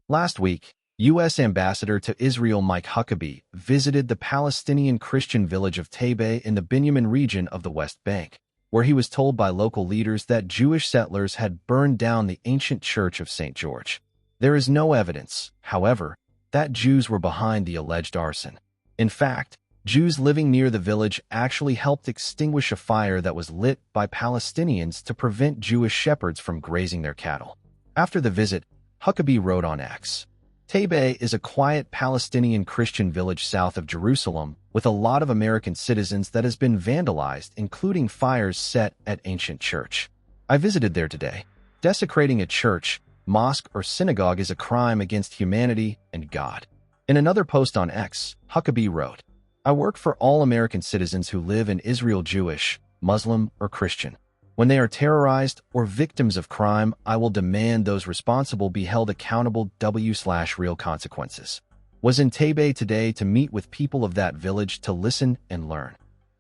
Last week, U.S. Ambassador to Israel Mike Huckabee visited the Palestinian Christian village of Tebeh in the Binyamin region of the West Bank, where he was told by local leaders that Jewish settlers had burned down the ancient church of St. George. There is no evidence, however, that Jews were behind the alleged arson. In fact, Jews living near the village actually helped extinguish a fire that was lit by Palestinians to prevent Jewish shepherds from grazing their cattle. After the visit, Huckabee wrote on X, "Tebeh is a quiet Palestinian Christian village south of Jerusalem with a lot of American citizens that has been vandalized, including fires set at ancient church. I visited there today. Desecrating a church, mosque, or synagogue is a crime against humanity and God." In another post on X, Huckabee wrote, "I work for all American citizens who live in Israel, Jewish, Muslim, or Christian. When they are terrorized or victims of crime, I will demand those responsible be held accountable /real consequences. Was in Tebeh today to meet with people of that village to listen and learn."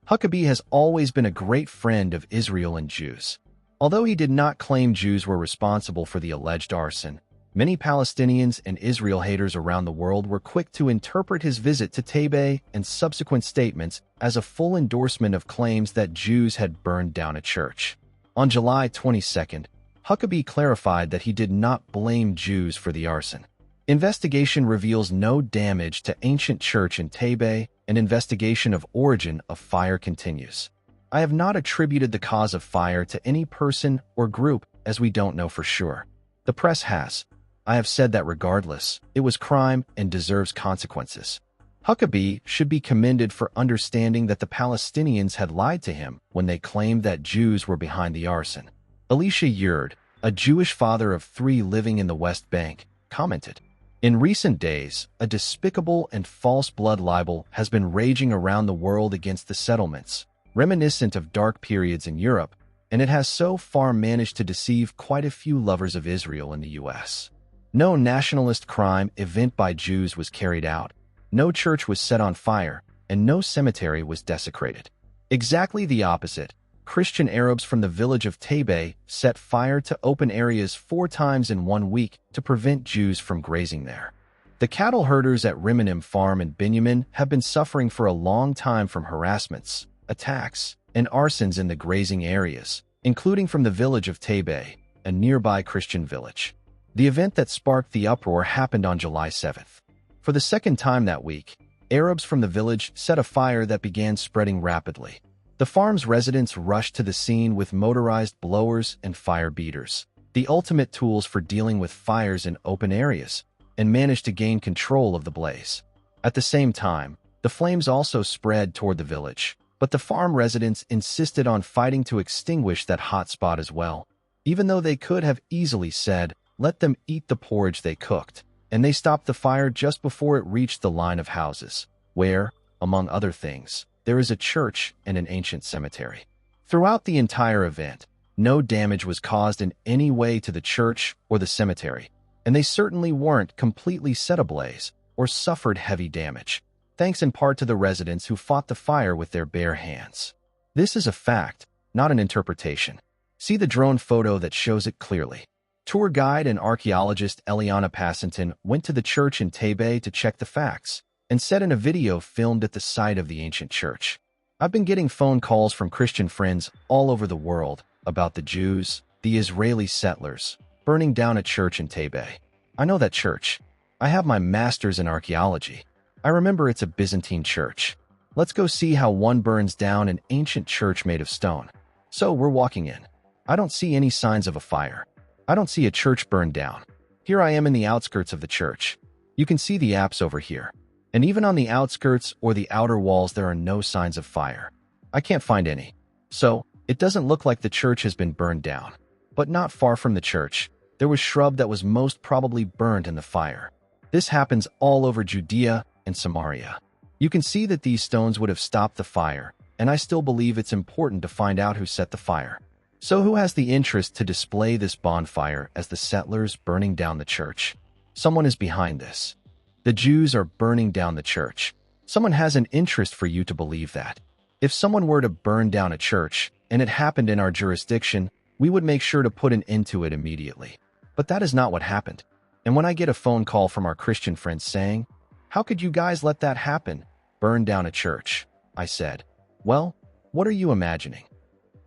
Huckabee has always been a great friend of Israel and Jews. Although he did not claim Jews were responsible for the alleged arson, many Palestinians and Israel haters around the world were quick to interpret his visit to Tebeh and subsequent statements as a full endorsement of claims that Jews had burned down a church. On July 22nd, Huckabee clarified that he did not blame Jews for the arson. Investigation reveals no damage to ancient church in Tebeh. An investigation of origin of fire continues. I have not attributed the cause of fire to any person or group, as we don't know for sure. The press has. I have said that regardless, it was crime and deserves consequences. Huckabee should be commended for understanding that the Palestinians had lied to him when they claimed that Jews were behind the arson. Elisha Yerd, a Jewish father of 3 living in the West Bank, commented, "In recent days, a despicable and false blood libel has been raging around the world against the settlements, reminiscent of dark periods in Europe, and it has so far managed to deceive quite a few lovers of Israel in the U.S. No nationalist crime event by Jews was carried out, no church was set on fire, and no cemetery was desecrated. Exactly the opposite. Christian Arabs from the village of Tebeh set fire to open areas 4 times in 1 week to prevent Jews from grazing there. The cattle herders at Rimonim Farm in Binyamin have been suffering for a long time from harassments, attacks, and arsons in the grazing areas, including from the village of Tebeh, a nearby Christian village. The event that sparked the uproar happened on July 7th. For the second time that week, Arabs from the village set a fire that began spreading rapidly. The farm's residents rushed to the scene with motorized blowers and fire beaters, the ultimate tools for dealing with fires in open areas, and managed to gain control of the blaze. At the same time, the flames also spread toward the village, but the farm residents insisted on fighting to extinguish that hot spot as well, even though they could have easily said, "Let them eat the porridge they cooked," and they stopped the fire just before it reached the line of houses, where, among other things, there is a church and an ancient cemetery. Throughout the entire event, no damage was caused in any way to the church or the cemetery, and they certainly weren't completely set ablaze or suffered heavy damage, thanks in part to the residents who fought the fire with their bare hands. This is a fact, not an interpretation. See the drone photo that shows it clearly. Tour guide and archaeologist Eliana Passington went to the church in Tebeh to check the facts and said in a video filmed at the site of the ancient church, "I've been getting phone calls from Christian friends all over the world about the Jews, the Israeli settlers, burning down a church in Tebeh. I know that church. I have my master's in archaeology. I remember it's a Byzantine church. Let's go see how one burns down an ancient church made of stone." So we're walking in. I don't see any signs of a fire. I don't see a church burned down. Here I am in the outskirts of the church. You can see the apse over here. And even on the outskirts or the outer walls, there are no signs of fire. I can't find any. So, it doesn't look like the church has been burned down. But not far from the church, there was shrub that was most probably burned in the fire. This happens all over Judea and Samaria. You can see that these stones would have stopped the fire, and I still believe it's important to find out who set the fire. So who has the interest to display this bonfire as the settlers burning down the church? Someone is behind this. The Jews are burning down the church. Someone has an interest for you to believe that. If someone were to burn down a church, and it happened in our jurisdiction, we would make sure to put an end to it immediately. But that is not what happened. And when I get a phone call from our Christian friends saying, "How could you guys let that happen? Burn down a church?" I said, "Well, what are you imagining?"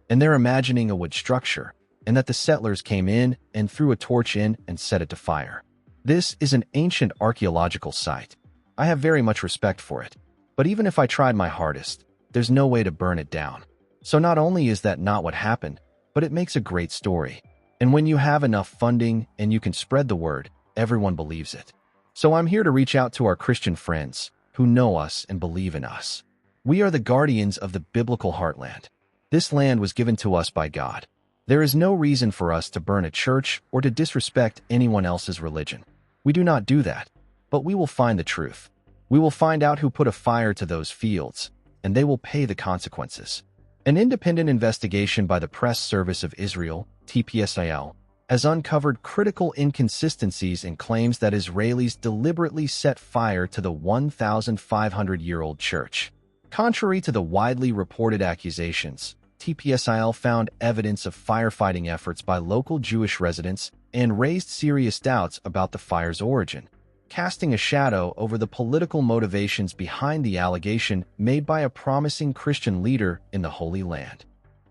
And they're imagining a wood structure, and that the settlers came in and threw a torch in and set it to fire. This is an ancient archaeological site. I have very much respect for it. But even if I tried my hardest, there's no way to burn it down. So not only is that not what happened, but it makes a great story. And when you have enough funding and you can spread the word, everyone believes it. So I'm here to reach out to our Christian friends who know us and believe in us. We are the guardians of the biblical heartland. This land was given to us by God. There is no reason for us to burn a church or to disrespect anyone else's religion. We do not do that, but we will find the truth. We will find out who put a fire to those fields, and they will pay the consequences. An independent investigation by the Press Service of Israel, TPSIL, has uncovered critical inconsistencies and claims that Israelis deliberately set fire to the 1,500-year-old church. Contrary to the widely reported accusations, TPSIL found evidence of firefighting efforts by local Jewish residents and raised serious doubts about the fire's origin, casting a shadow over the political motivations behind the allegation made by a promising Christian leader in the Holy Land.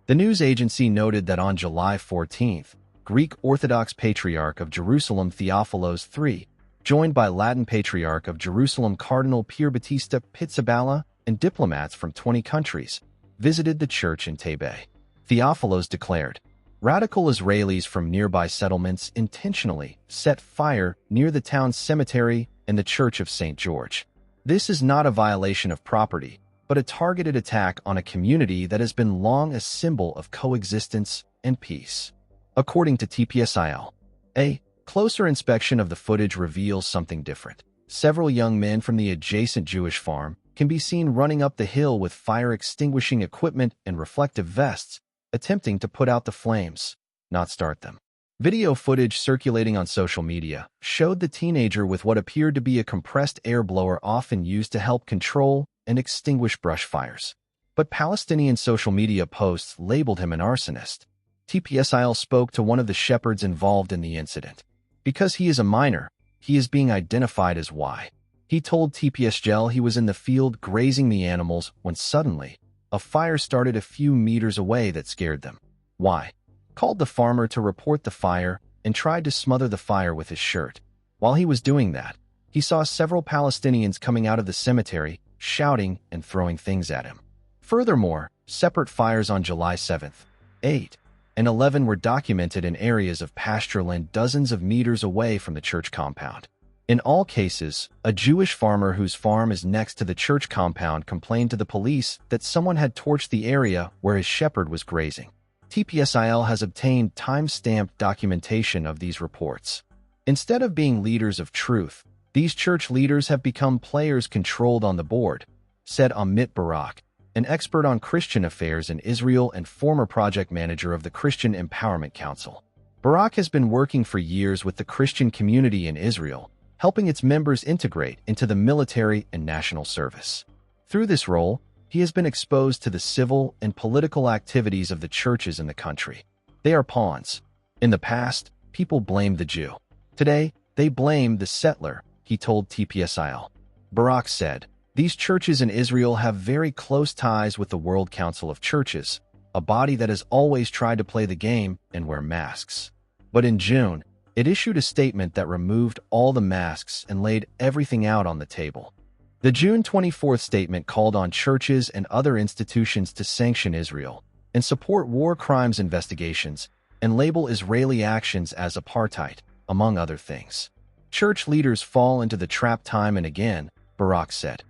The news agency noted that on July 14th, Greek Orthodox Patriarch of Jerusalem Theophilos III, joined by Latin Patriarch of Jerusalem Cardinal Pierbattista Pizzaballa and diplomats from 20 countries, visited the church in Tebet. Theophilos declared, "Radical Israelis from nearby settlements intentionally set fire near the town's cemetery and the Church of St. George. This is not a violation of property, but a targeted attack on a community that has been long a symbol of coexistence and peace." According to TPSIL, a closer inspection of the footage reveals something different. Several young men from the adjacent Jewish farm can be seen running up the hill with fire-extinguishing equipment and reflective vests, attempting to put out the flames, not start them. Video footage circulating on social media showed the teenager with what appeared to be a compressed air blower often used to help control and extinguish brush fires. But Palestinian social media posts labeled him an arsonist. TPSIL spoke to one of the shepherds involved in the incident. Because he is a minor, he is being identified as Y. He told TPSGel he was in the field grazing the animals when suddenly, a fire started a few meters away that scared them. Y called the farmer to report the fire and tried to smother the fire with his shirt. While he was doing that, he saw several Palestinians coming out of the cemetery, shouting and throwing things at him. Furthermore, separate fires on July 7th, 8, and 11 were documented in areas of pasture land dozens of meters away from the church compound. In all cases, a Jewish farmer whose farm is next to the church compound complained to the police that someone had torched the area where his shepherd was grazing. TPSIL has obtained time-stamped documentation of these reports. Instead of being leaders of truth, these church leaders have become players controlled on the board, said Amit Barak, an expert on Christian affairs in Israel and former project manager of the Christian Empowerment Council. Barak has been working for years with the Christian community in Israel, helping its members integrate into the military and national service. Through this role, he has been exposed to the civil and political activities of the churches in the country. They are pawns. In the past, people blamed the Jew. Today, they blame the settler, he told TPSIL. Barak said, "These churches in Israel have very close ties with the World Council of Churches, a body that has always tried to play the game and wear masks. But in June, it issued a statement that removed all the masks and laid everything out on the table." The June 24th statement called on churches and other institutions to sanction Israel and support war crimes investigations and label Israeli actions as apartheid, among other things. Church leaders fall into the trap time and again, Barak said.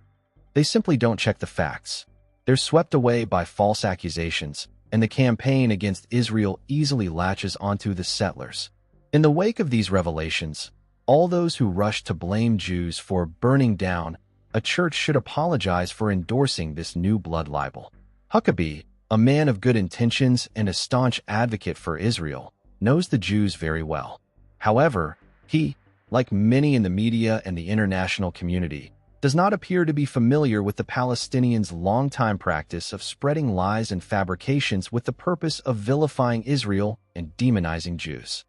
They simply don't check the facts. They're swept away by false accusations, and the campaign against Israel easily latches onto the settlers. In the wake of these revelations, all those who rush to blame Jews for burning down a church should apologize for endorsing this new blood libel. Huckabee, a man of good intentions and a staunch advocate for Israel, knows the Jews very well. However, he, like many in the media and the international community, does not appear to be familiar with the Palestinians' long-time practice of spreading lies and fabrications with the purpose of vilifying Israel and demonizing Jews.